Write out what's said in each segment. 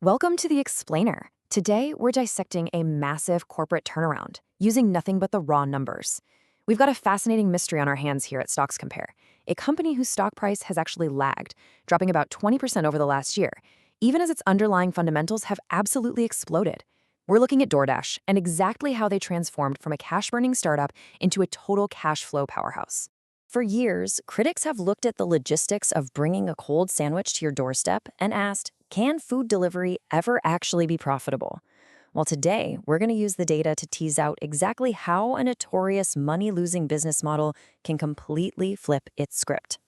Welcome to The Explainer. Today, we're dissecting a massive corporate turnaround using nothing but the raw numbers. We've got a fascinating mystery on our hands here at Stoxcompare, a company whose stock price has actually lagged, dropping about 20% over the last year, even as its underlying fundamentals have absolutely exploded. We're looking at DoorDash and exactly how they transformed from a cash-burning startup into a total cash flow powerhouse. For years, critics have looked at the logistics of bringing a cold sandwich to your doorstep and asked, can food delivery ever actually be profitable? Well, today, we're going to use the data to tease out exactly how a notorious money-losing business model can completely flip its script.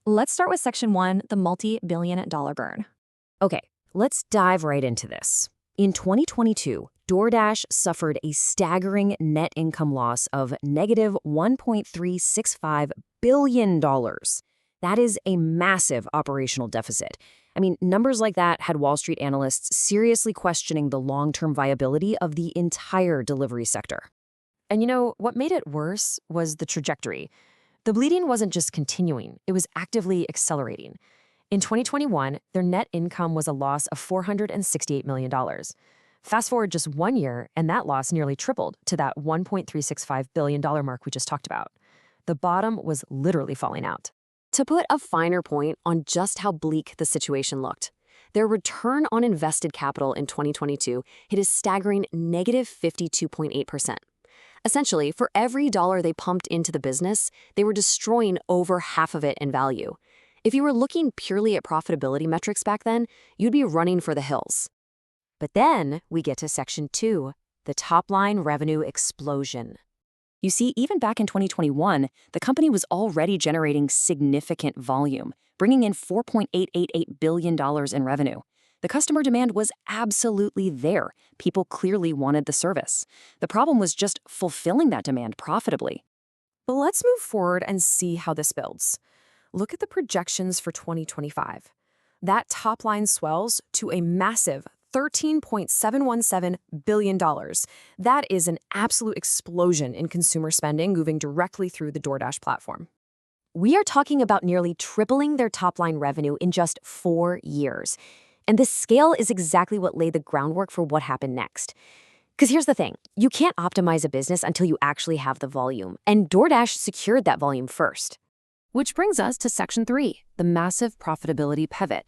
Let's start with Section 1, the multi-billion-dollar burn. Okay, let's dive right into this. In 2022, DoorDash suffered a staggering net income loss of negative $1.365 billion. That is a massive operational deficit. I mean, numbers like that had Wall Street analysts seriously questioning the long-term viability of the entire delivery sector. And what made it worse was the trajectory. The bleeding wasn't just continuing, it was actively accelerating. In 2021, their net income was a loss of $468 million. Fast forward just 1 year, and that loss nearly tripled to that $1.365 billion mark we just talked about. The bottom was literally falling out. To put a finer point on just how bleak the situation looked, their return on invested capital in 2022 hit a staggering negative 52.8%. Essentially, for every dollar they pumped into the business, they were destroying over half of it in value. If you were looking purely at profitability metrics back then, you'd be running for the hills. But then we get to Section 2, the top-line revenue explosion. You see, even back in 2021, the company was already generating significant volume, bringing in $4.888 billion in revenue. The customer demand was absolutely there. People clearly wanted the service. The problem was just fulfilling that demand profitably. But let's move forward and see how this builds. Look at the projections for 2025. That top line swells to a massive $13.717 billion. That is an absolute explosion in consumer spending moving directly through the DoorDash platform. We are talking about nearly tripling their top-line revenue in just 4 years. And this scale is exactly what laid the groundwork for what happened next. Because here's the thing, you can't optimize a business until you actually have the volume, and DoorDash secured that volume first. Which brings us to Section 3, the massive profitability pivot.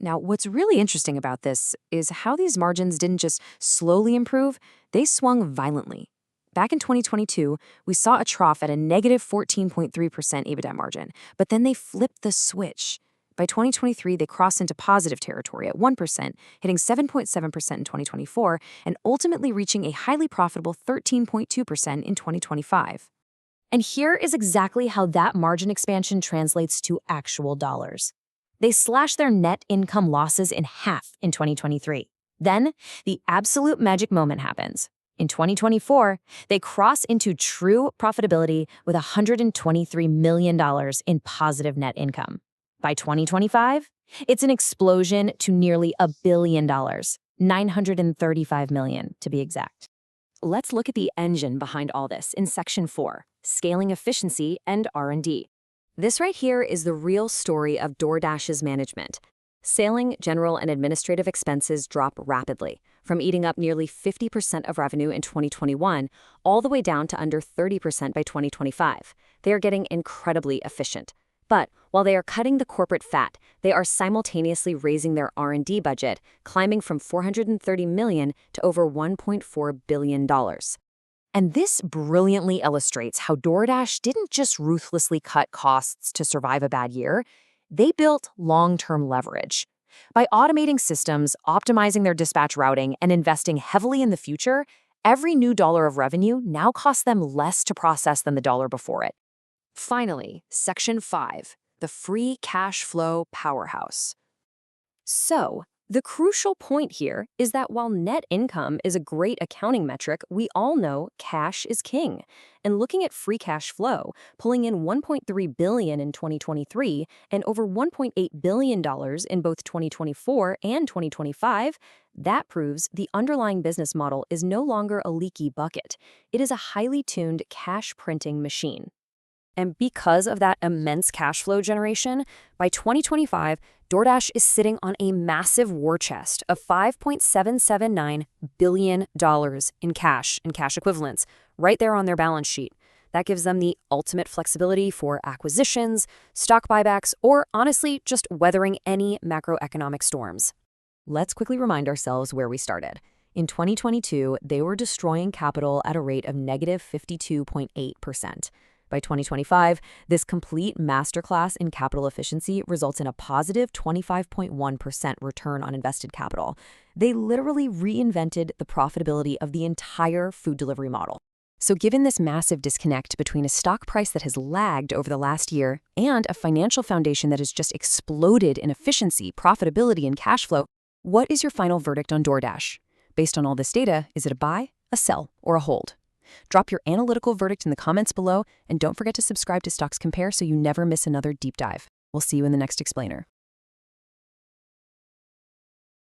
Now, what's really interesting about this is how these margins didn't just slowly improve, they swung violently. Back in 2022, we saw a trough at a negative 14.3% EBITDA margin, but then they flipped the switch. By 2023, they crossed into positive territory at 1%, hitting 7.7% in 2024, and ultimately reaching a highly profitable 13.2% in 2025. And here is exactly how that margin expansion translates to actual dollars. They slashed their net income losses in half in 2023. Then, the absolute magic moment happens. In 2024, they cross into true profitability with $123 million in positive net income. By 2025, it's an explosion to nearly $1 billion, $935 million to be exact. Let's look at the engine behind all this in Section 4, Scaling Efficiency and R&D. This right here is the real story of DoorDash's management. Selling, general, and administrative expenses drop rapidly, from eating up nearly 50% of revenue in 2021 all the way down to under 30% by 2025. They are getting incredibly efficient. But while they are cutting the corporate fat, they are simultaneously raising their R&D budget, climbing from $430 million to over $1.4 billion. And this brilliantly illustrates how DoorDash didn't just ruthlessly cut costs to survive a bad year, they built long-term leverage. By automating systems, optimizing their dispatch routing, and investing heavily in the future, every new dollar of revenue now costs them less to process than the dollar before it. Finally, Section 5, the free cash flow powerhouse. So, the crucial point here is that while net income is a great accounting metric, we all know cash is king. And looking at free cash flow, pulling in $1.3 billion in 2023 and over $1.8 billion in both 2024 and 2025, that proves the underlying business model is no longer a leaky bucket. It is a highly tuned cash printing machine. And because of that immense cash flow generation, by 2025, DoorDash is sitting on a massive war chest of $5.779 billion in cash and cash equivalents right there on their balance sheet. That gives them the ultimate flexibility for acquisitions, stock buybacks, or honestly, just weathering any macroeconomic storms. Let's quickly remind ourselves where we started. In 2022, they were destroying capital at a rate of negative 52.8%. By 2025, this complete masterclass in capital efficiency results in a positive 25.1% return on invested capital. They literally reinvented the profitability of the entire food delivery model. So given this massive disconnect between a stock price that has lagged over the last year and a financial foundation that has just exploded in efficiency, profitability, and cash flow, what is your final verdict on DoorDash? Based on all this data, is it a buy, a sell, or a hold? Drop your analytical verdict in the comments below, and don't forget to subscribe to Stoxcompare so you never miss another deep dive. We'll see you in the next explainer.